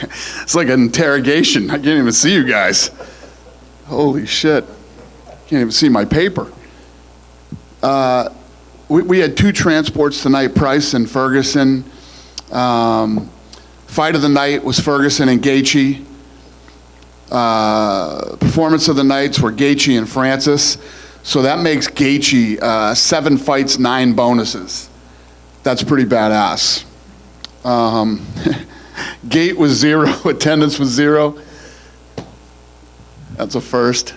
it's like an interrogation. I can't even see you guys. Holy shit. Can't even see my paper. We had 2 transports tonight, Price and Ferguson. Fight of the night was Ferguson and Gaethje. Performance of the nights were Gaethje and Francis. So that makes Gaethje 7 fights, 9 bonuses. That's pretty badass. Gate was 0, attendance was 0. That's a first.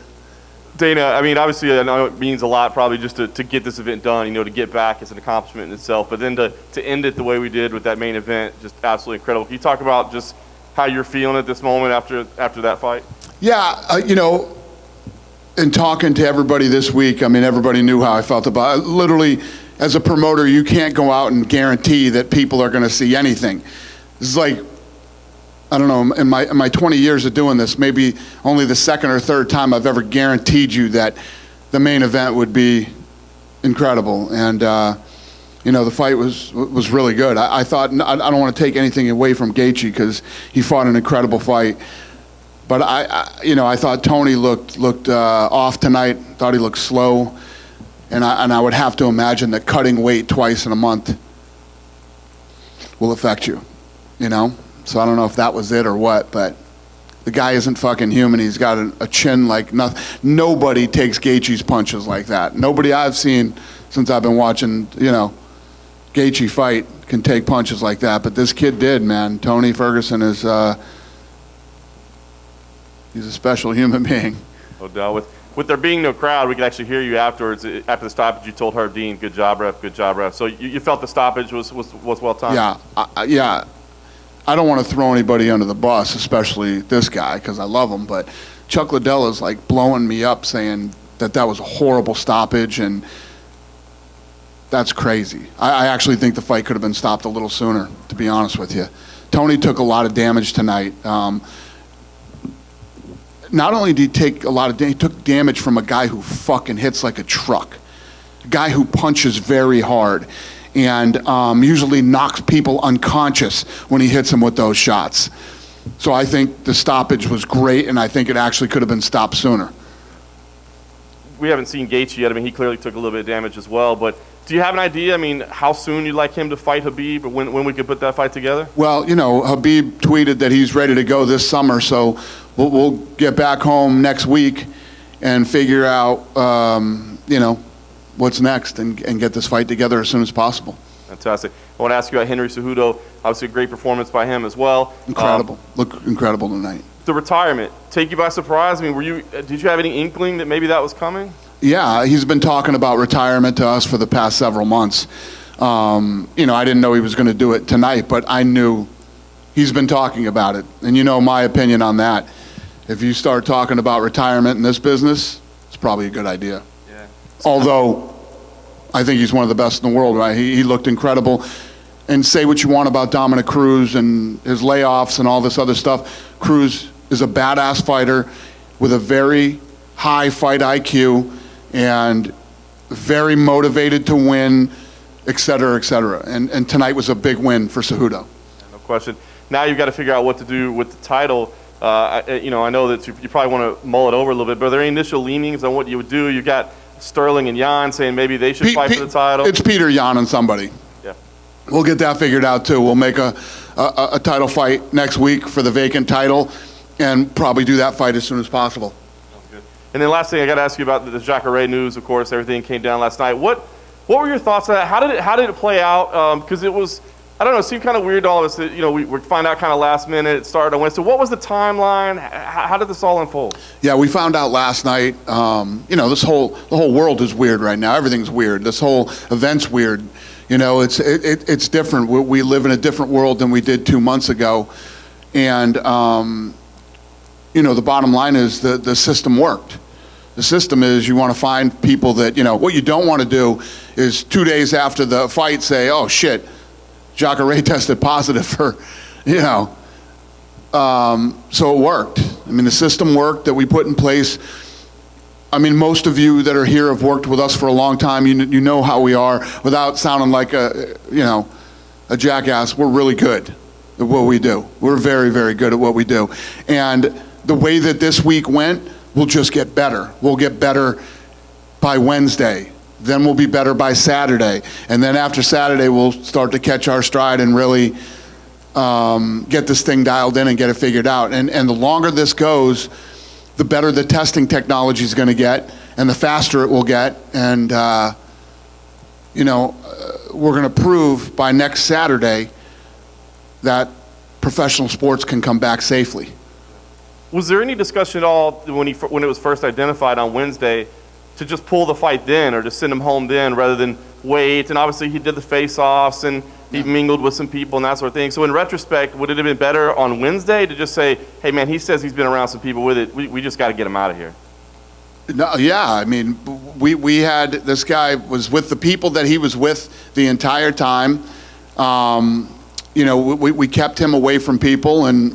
Dana, I mean, obviously, I know it means a lot probably just to get this event done, to get back is an accomplishment in itself. But then to end it the way we did with that main event, just absolutely incredible. Can you talk about just how you're feeling at this moment after that fight? Yeah, in talking to everybody this week, I mean, everybody knew how I felt about it. Literally, as a promoter, you can't go out and guarantee that people are going to see anything. This is like, I don't know, in my 20 years of doing this, maybe only the second or third time I've ever guaranteed you that the main event would be incredible. And, the fight was really good. I thought, I don't want to take anything away from Gaethje because he fought an incredible fight. But I thought Tony looked off tonight, thought he looked slow. And I would have to imagine that cutting weight twice in a month will affect you, So I don't know if that was it or what, but the guy isn't fucking human. He's got a chin like nothing. Nobody takes Gaethje's punches like that. Nobody I've seen since I've been watching, Gaethje fight can take punches like that. But this kid did, man. Tony Ferguson is, he's a special human being. No doubt. With there being no crowd, we could actually hear you afterwards. After the stoppage, you told Herb Dean, good job, ref, good job, ref. So you felt the stoppage was well timed? Yeah. I don't want to throw anybody under the bus, especially this guy, because I love him. But Chuck Liddell is like blowing me up saying that was a horrible stoppage, and that's crazy. I actually think the fight could have been stopped a little sooner, to be honest with you. Tony took a lot of damage tonight. Not only did he take a lot of damage, he took damage from a guy who fucking hits like a truck, a guy who punches very hard, and usually knocks people unconscious when he hits them with those shots. So I think the stoppage was great, and I think it actually could have been stopped sooner. We haven't seen Gaethje yet. I mean, he clearly took a little bit of damage as well, but do you have an idea, how soon you'd like him to fight Khabib, or when we could put that fight together? Well, Khabib tweeted that he's ready to go this summer, so we'll get back home next week and figure out, what's next and get this fight together as soon as possible. Fantastic. I want to ask you about Henry Cejudo. Obviously, a great performance by him as well. Incredible. Looked incredible tonight. The retirement, take you by surprise? Did you have any inkling that maybe that was coming? Yeah, he's been talking about retirement to us for the past several months. I didn't know he was going to do it tonight, but I knew he's been talking about it. And my opinion on that. If you start talking about retirement in this business, it's probably a good idea. Yeah. Although, I think he's one of the best in the world, right? He looked incredible. And say what you want about Dominic Cruz and his layoffs and all this other stuff. Cruz is a badass fighter with a very high fight IQ and very motivated to win, et cetera, et cetera. And tonight was a big win for Cejudo. No question. Now you've got to figure out what to do with the title. I know that you probably want to mull it over a little bit, but are there any initial leanings on what you would do? You've got Sterling and Jan saying maybe they should fight for the title. It's Peter, Jan, and somebody. Yeah. We'll get that figured out, too. We'll make a title fight next week for the vacant title and probably do that fight as soon as possible. Good. And then last thing I got to ask you about the Jacare news, of course, everything came down last night. What were your thoughts on that? How did it play out? Because it was, I don't know, it seemed kind of weird to all of us that, we find out kind of last minute, it started on Wednesday. What was the timeline? How did this all unfold? Yeah, we found out last night, the whole world is weird right now. Everything's weird. This whole event's weird. It's different. We live in a different world than we did 2 months ago. And, the bottom line is the system worked. The system is you want to find people that, what you don't want to do is 2 days after the fight say, oh, shit, Jacare tested positive for, so it worked. The system worked that we put in place. Most of you that are here have worked with us for a long time. You know how we are. Without sounding like a jackass, we're really good. at what we do. We're very, very good at what we do. And the way that this week went, we'll just get better. We'll get better by Wednesday. Then we'll be better by Saturday. And then after Saturday, we'll start to catch our stride and really get this thing dialed in and get it figured out. And the longer this goes, the better the testing technology is going to get and the faster it will get. And, we're going to prove by next Saturday that professional sports can come back safely. Was there any discussion at all when it was first identified on Wednesday to just pull the fight then or to send him home then rather than wait? And obviously he did the face-offs and he mingled with some people and that sort of thing. So in retrospect, would it have been better on Wednesday to just say, hey man, he says he's been around some people with it. We just got to get him out of here? No, yeah, I mean, we had, this guy was with the people that he was with the entire time. We kept him away from people, and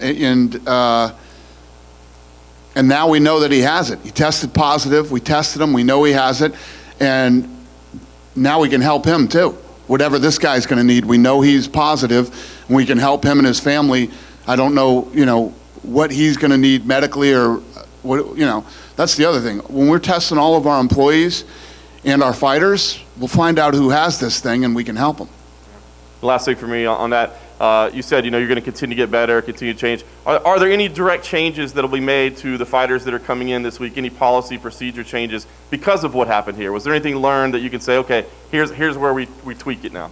now we know that he has it. He tested positive. We tested him. We know he has it, and now we can help him too. Whatever this guy's going to need, we know he's positive, and we can help him and his family. I don't know, what he's going to need medically or what, That's the other thing. When we're testing all of our employees and our fighters, we'll find out who has this thing, and we can help them. The last thing for me on that, you said you're going to continue to get better, continue to change. Are there any direct changes that will be made to the fighters that are coming in this week? Any policy, procedure changes because of what happened here? Was there anything learned that you can say, okay, here's where we tweak it now?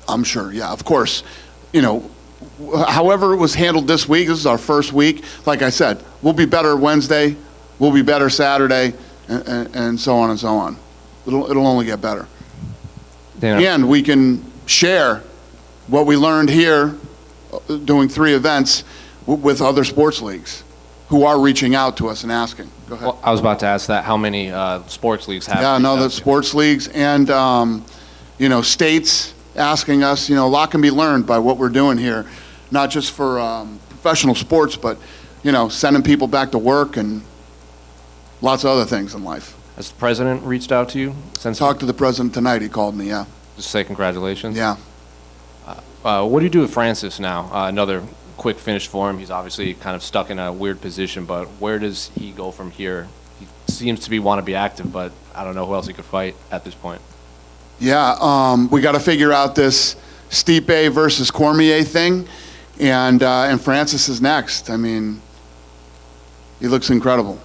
I'm sure, yeah, of course. However it was handled this week, this is our first week. Like I said, we'll be better Wednesday, we'll be better Saturday, and so on and so on. It'll only get better. And we can share what we learned here doing 3 events with other sports leagues who are reaching out to us and asking. Go ahead. Well, I was about to ask that. How many sports leagues have? Yeah, no, the sports leagues and states asking us. A lot can be learned by what we're doing here, not just for professional sports, but sending people back to work and lots of other things in life. Has the president reached out to you? Talked to the president tonight. He called me. Yeah. Just say congratulations. Yeah. What do you do with Francis now? Another quick finish for him. He's obviously kind of stuck in a weird position, but where does he go from here? He seems to want to be active, but I don't know who else he could fight at this point. Yeah, we got to figure out this Stipe versus Cormier thing, and Francis is next. I mean, he looks incredible.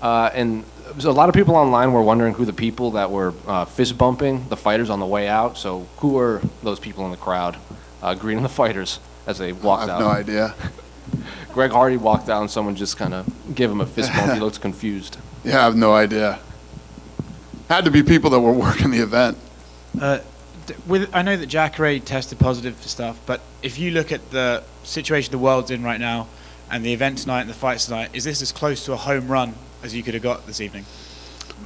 And a lot of people online were wondering who the people that were fist bumping the fighters on the way out. So who are those people in the crowd greeting the fighters as they walked out? I have no idea. Greg Hardy walked out and someone just kind of gave him a fist bump. He looked confused. Yeah, I have no idea. Had to be people that were working the event. I know that Jacare tested positive for stuff, but if you look at the situation the world's in right now and the event tonight and the fights tonight, is this as close to a home run as you could have got this evening?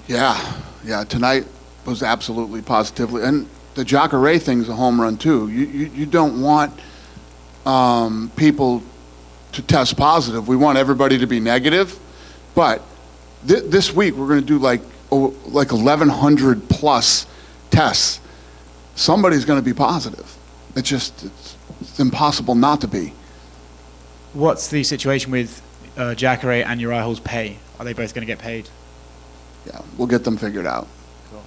Yeah, tonight was absolutely positively, and the Jacare thing's a home run too. You don't want people to test positive. We want everybody to be negative, but this week we're going to do like 1,100 plus tests. Somebody's going to be positive. It's impossible not to be. What's the situation with Jacare and Uriah Hall's pay? Are they both going to get paid? Yeah, we'll get them figured out. Cool.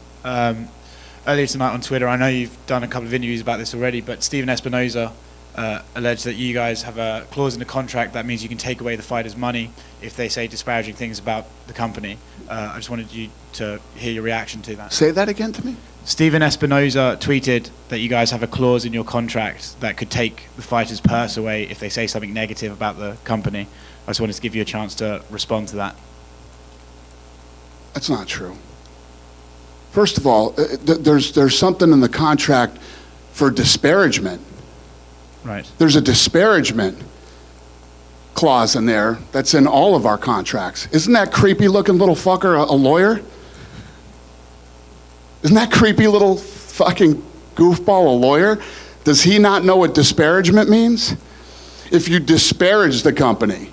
Earlier tonight on Twitter, I know you've done a couple of interviews about this already, but Steven Espinoza alleged that you guys have a clause in the contract that means you can take away the fighters' money if they say disparaging things about the company. I just wanted you to hear your reaction to that. Say that again to me. Steven Espinoza tweeted that you guys have a clause in your contract that could take the fighters' purse away if they say something negative about the company. I just wanted to give you a chance to respond to that. That's not true. First of all, there's something in the contract for disparagement. Right. There's a disparagement clause in there that's in all of our contracts. Isn't that creepy looking little fucker a lawyer? Isn't that creepy little fucking goofball a lawyer? Does he not know what disparagement means? If you disparage the company.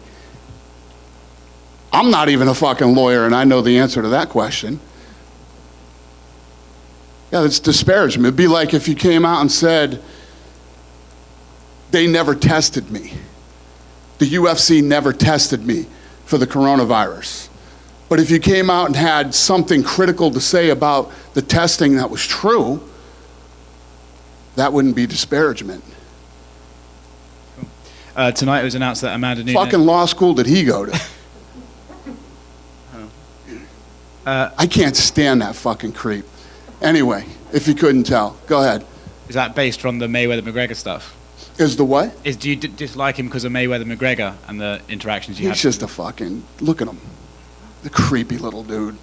I'm not even a fucking lawyer and I know the answer to that question. Yeah, it's disparagement. It'd be like if you came out and said they never tested me. The UFC never tested me for the coronavirus. But if you came out and had something critical to say about the testing that was true, that wouldn't be disparagement. Tonight it was announced that Amanda Nunes... Fucking law school did he go to? I can't stand that fucking creep. Anyway, if you couldn't tell, go ahead. Is that based on the Mayweather-McGregor stuff? Is the what? Do you dislike him because of Mayweather-McGregor and the interactions you had? He's just a fucking... Look at him. The creepy little dude.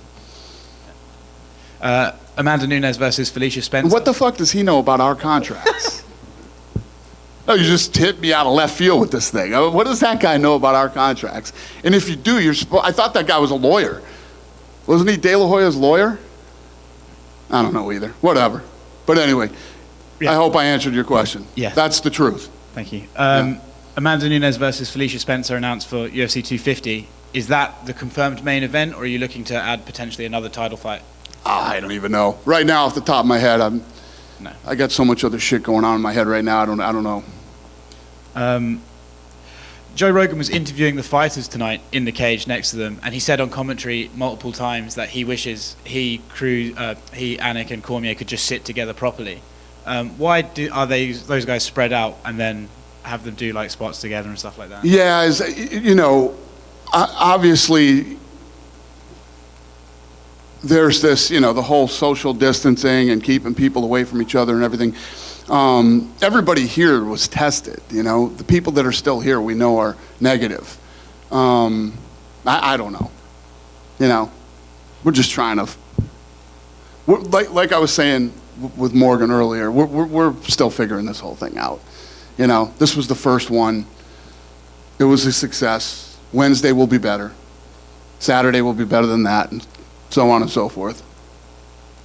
Amanda Nunes versus Felicia Spencer. What the fuck does he know about our contracts? No, you just hit me out of left field with this thing. What does that guy know about our contracts? And if you do, I thought that guy was a lawyer. Wasn't he De La Hoya's lawyer? I don't know either. Whatever. But anyway, Yeah. I hope I answered your question. Yeah. That's the truth. Thank you. Amanda Nunes versus Felicia Spencer announced for UFC 250. Is that the confirmed main event, or are you looking to add potentially another title fight? I don't even know. Right now, off the top of my head, I got so much other shit going on in my head right now. I don't know. Joe Rogan was interviewing the fighters tonight in the cage next to them, and he said on commentary multiple times that he wishes he, Anik, and Cormier could just sit together properly. Why are those guys spread out and then have them do like spots together and stuff like that? Yeah, obviously there's this, the whole social distancing and keeping people away from each other and everything. Everybody here was tested, The people that are still here we know are negative. I don't know. We're just trying to... Like I was saying with Morgan earlier, we're still figuring this whole thing out. This was the first one. It was a success. Wednesday will be better. Saturday will be better than that, and so on and so forth.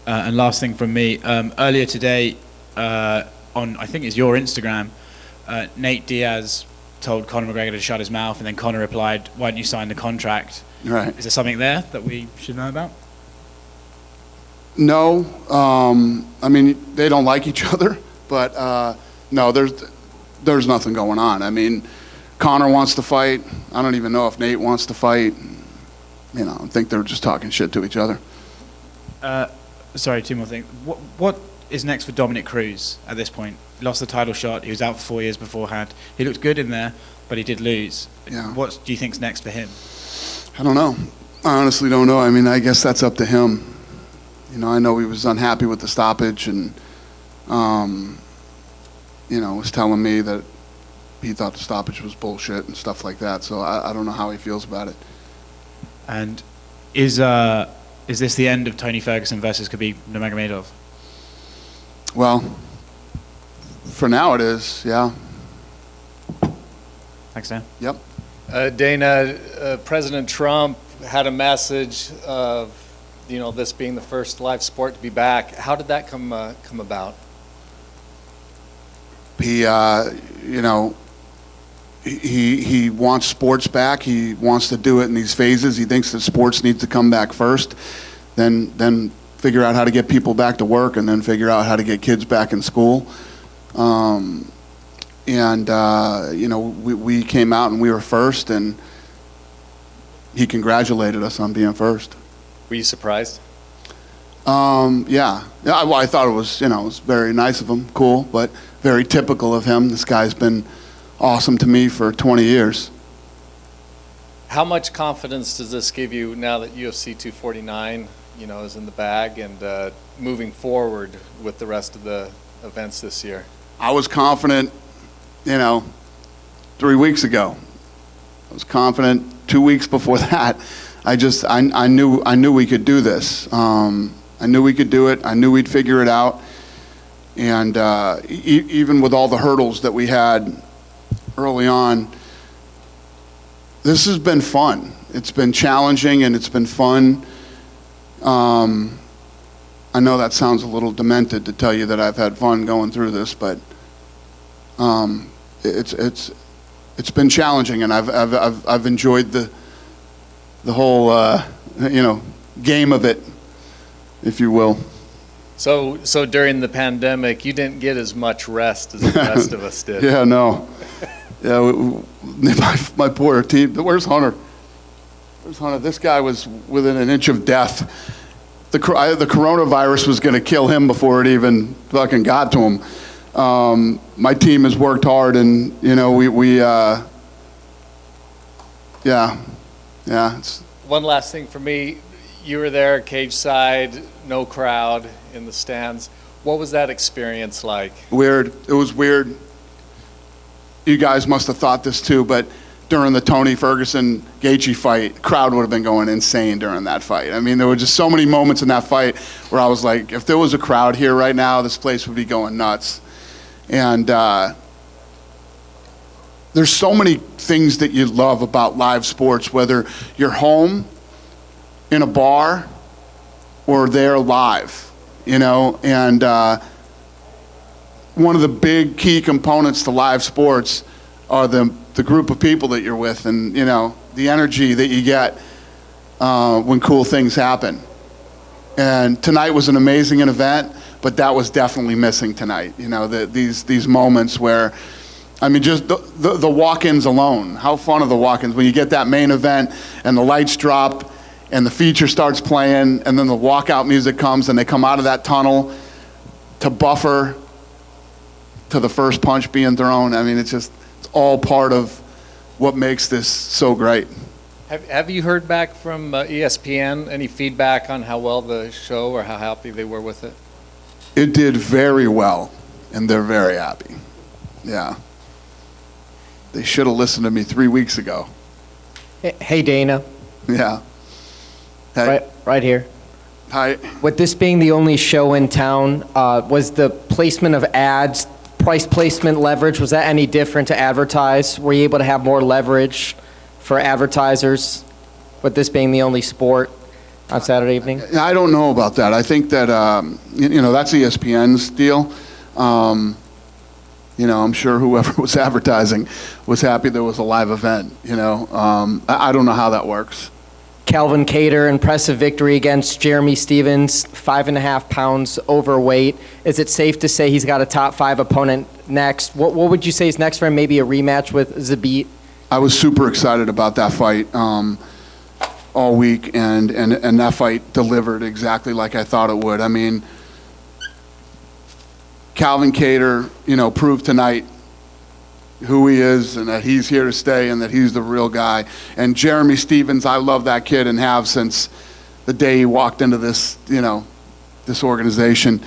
And last thing from me, earlier today, on I think it's your Instagram, Nate Diaz told Conor McGregor to shut his mouth, and then Conor replied, "Why don't you sign the contract?" Right. Is there something there that we should know about? No, they don't like each other, but no, there's nothing going on. Conor wants to fight. I don't even know if Nate wants to fight. I think they're just talking shit to each other. Sorry, two more things. What is next for Dominic Cruz at this point? He lost the title shot. He was out for 4 years beforehand. He looked good in there, but he did lose. Yeah. What do you think's next for him? I don't know. I honestly don't know. I guess that's up to him. I know he was unhappy with the stoppage and, was telling me that he thought the stoppage was bullshit and stuff like that. So I don't know how he feels about it. And is this the end of Tony Ferguson versus Khabib Nurmagomedov? Well, for now it is, yeah. Thanks, Dan. Yep. Dana, President Trump had a message of, this being the first live sport to be back. How did that come about? He, he wants sports back. He wants to do it in these phases. He thinks that sports needs to come back first, then figure out how to get people back to work, and then figure out how to get kids back in school. We came out and we were first, and he congratulated us on being first. Were you surprised? Yeah. Well, I thought it was, it was very nice of him, cool, but very typical of him. This guy's been awesome to me for 20 years. How much confidence does this give you now that UFC 249, is in the bag and moving forward with the rest of the events this year? I was confident, 3 weeks ago. I was confident 2 weeks before that. I knew we could do this. I knew we could do it. I knew we'd figure it out. And even with all the hurdles that we had early on, this has been fun. It's been challenging and it's been fun. I know that sounds a little demented to tell you that I've had fun going through this, but it's been challenging, and I've enjoyed the whole game of it, if you will. So during the pandemic, you didn't get as much rest as the rest of us did. Yeah, no. Yeah, my poor team. Where's Hunter? Where's Hunter? This guy was within an inch of death. The coronavirus was going to kill him before it even fucking got to him. My team has worked hard, and It's, One last thing for me. You were there, cage side, no crowd in the stands. What was that experience like? weird. It was weird. You guys must have thought this too, but during the Tony Ferguson-Gaethje fight, crowd would have been going insane during that fight. I mean, there were just so many moments in that fight where I was like, if there was a crowd here right now, this place would be going nuts. And there's so many things that you love about live sports, whether you're home, in a bar, or there live, and one of the big key components to live sports are the group of people that you're with, and the energy that you get when cool things happen. And tonight was an amazing event, but that was definitely missing tonight. These moments where, I mean, just the walk-ins alone. How fun are the walk-ins when you get that main event and the lights drop and the feature starts playing, and then the walkout music comes, and they come out of that tunnel to buffer to the first punch being thrown. I mean, it's all part of what makes this so great. Have you heard back from ESPN? Any feedback on how well the show or how happy they were with it? It did very well, and they're very happy. Yeah. They should have listened to me 3 weeks ago. Hey, Dana. Yeah. Hey. Right here. Hi. With this being the only show in town, was the placement of ads, price placement leverage, was that any different to advertise? Were you able to have more leverage for advertisers with this being the only sport on Saturday evening? I don't know about that. I think that, that's ESPN's deal. I'm sure whoever was advertising was happy there was a live event, I don't know how that works. Calvin Kattar, impressive victory against Jeremy Stevens, 5.5 pounds overweight. Is it safe to say he's got a top 5 opponent next? What would you say is next for him? Maybe a rematch with Zabit? I was super excited about that fight all week, and that fight delivered exactly like I thought it would. I mean, Calvin Kattar, proved tonight who he is and that he's here to stay and that he's the real guy. And Jeremy Stevens, I love that kid and have since the day he walked into this, this organization.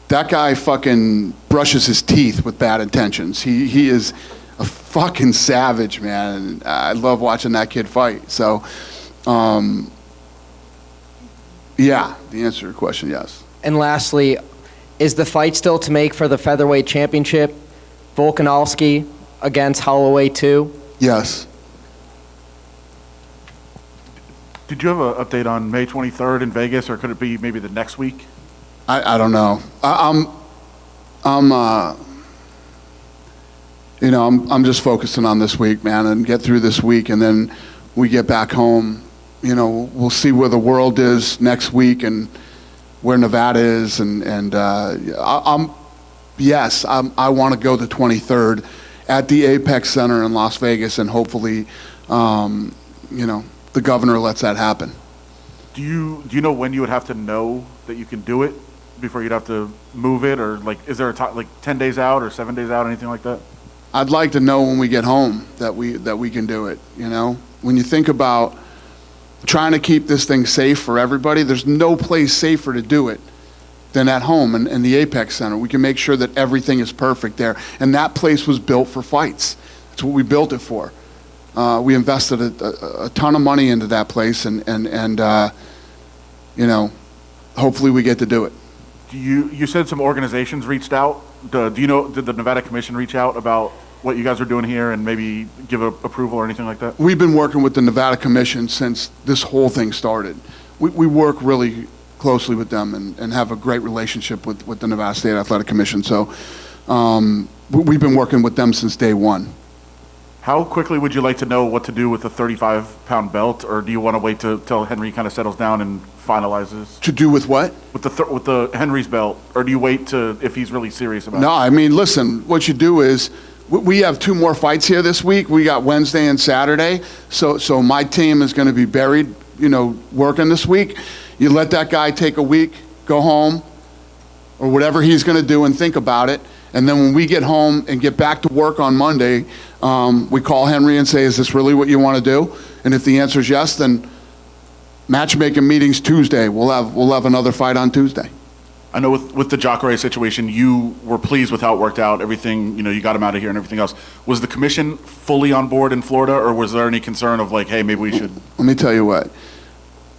That guy fucking brushes his teeth with bad intentions. He is a fucking savage, man. And I love watching that kid fight. So, yeah, the answer to your question, yes. And lastly, is the fight still to make for the featherweight championship? Volkanovski against Holloway 2? Yes. Did you have an update on May 23rd in Vegas, or could it be maybe the next week? I don't know. I'm just focusing on this week, man, and get through this week, and then we get back home. We'll see where the world is next week and where Nevada is, and I want to go the 23rd at the Apex Center in Las Vegas, and hopefully, the governor lets that happen. Do you know when you would have to know that you can do it before you'd have to move it, or is there a time, 10 days out or 7 days out, anything like that? I'd like to know when we get home that we can do it. When you think about trying to keep this thing safe for everybody, there's no place safer to do it than at home in the Apex Center. We can make sure that everything is perfect there. And that place was built for fights. That's what we built it for. We invested a ton of money into that place, and hopefully we get to do it. You said some organizations reached out. Did the Nevada Commission reach out about what you guys are doing here and maybe give approval or anything like that? We've been working with the Nevada Commission since this whole thing started. We work really closely with them and have a great relationship with the Nevada State Athletic Commission. So we've been working with them since day one. How quickly would you like to know what to do with the 35-pound belt, or do you want to wait till Henry kind of settles down and finalizes To do with what? with the Henry's belt, or do you wait to if he's really serious about No, it? I mean, listen, what you do is, we have 2 more fights here this week. We got Wednesday and Saturday. So my team is going to be buried, working this week. You let that guy take a week, go home, or whatever he's going to do and think about it. And then when we get home and get back to work on Monday, we call Henry and say, is this really what you want to do? And if the answer is yes, then matchmaking meetings Tuesday. We'll have another fight on Tuesday. I know with the Jacare situation, you were pleased with how it worked out. Everything, you got him out of here and everything else. Was the commission fully on board in Florida, or was there any concern of like, hey, maybe we should? Let me tell you what.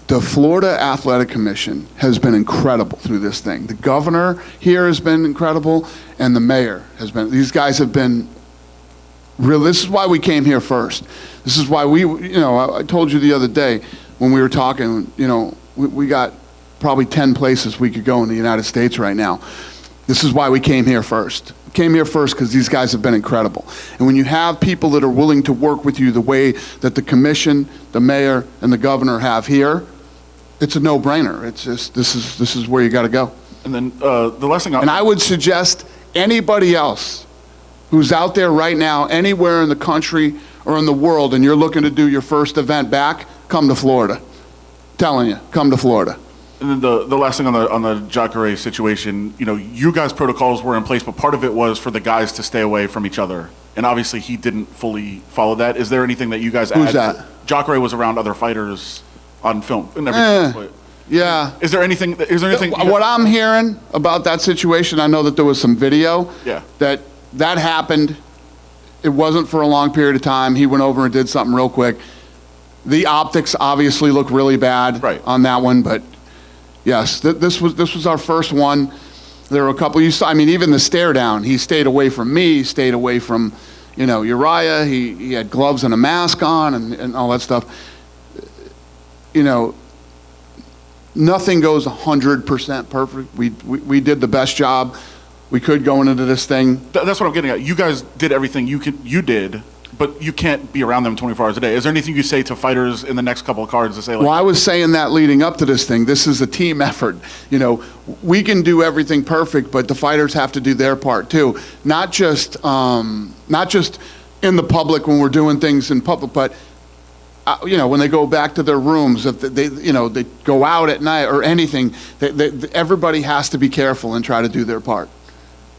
The Florida Athletic Commission has been incredible through this thing. The governor here has been incredible, and the mayor has been. These guys have been real. This is why we came here first. This is why I told you the other day when we were talking, we got probably 10 places we could go in the United States right now. This is why we came here first. We came here first because these guys have been incredible. And when you have people that are willing to work with you the way that the commission, the mayor, and the governor have here, it's a no-brainer. It's just, this is where you got to go. And then the last thing, And I would suggest anybody else who's out there right now, anywhere in the country or in the world, and you're looking to do your first event back, come to Florida. Telling you, come to Florida. And then the last thing on the Jacare situation, you guys' protocols were in place, but part of it was for the guys to stay away from each other. And obviously he didn't fully follow that. Is there anything that you guys Who's add? that? Jacare was around other fighters on film and everything. But Yeah. is there anything? What I'm hearing about that situation, I know that there was some video. Yeah. That happened. It wasn't for a long period of time. He went over and did something real quick. The optics obviously look really bad on that one, but yes, this was our first one. There were a couple. Even the stare down. He stayed away from me. He stayed away from, Uriah. He had gloves and a mask on and all that stuff. Nothing goes 100% perfect. We did the best job we could going into this thing. That's what I'm getting at. You guys did everything you did, but you can't be around them 24 hours a day. Is there anything you say to fighters in the next couple of cards to say, like, Well, I was saying that leading up to this thing. This is a team effort. We can do everything perfect, but the fighters have to do their part too. Not just in the public when we're doing things in public, but when they go back to their rooms, if they go out at night or anything, everybody has to be careful and try to do their part.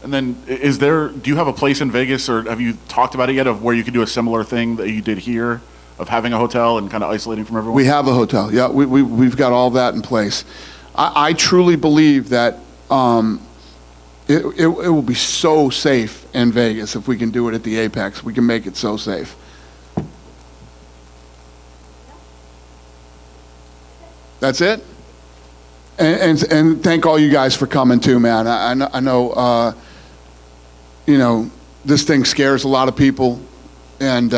And then do you have a place in Vegas, or have you talked about it yet, of where you could do a similar thing that you did here, of having a hotel and kind of isolating from everyone? We have a hotel. Yeah, we've got all that in place. I truly believe that it will be so safe in Vegas if we can do it at the Apex. We can make it so safe. That's it? And thank all you guys for coming too, man. I know this thing scares a lot of people, and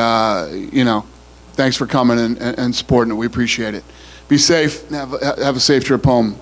thanks for coming and supporting it. We appreciate it. Be safe. Have a safe trip home.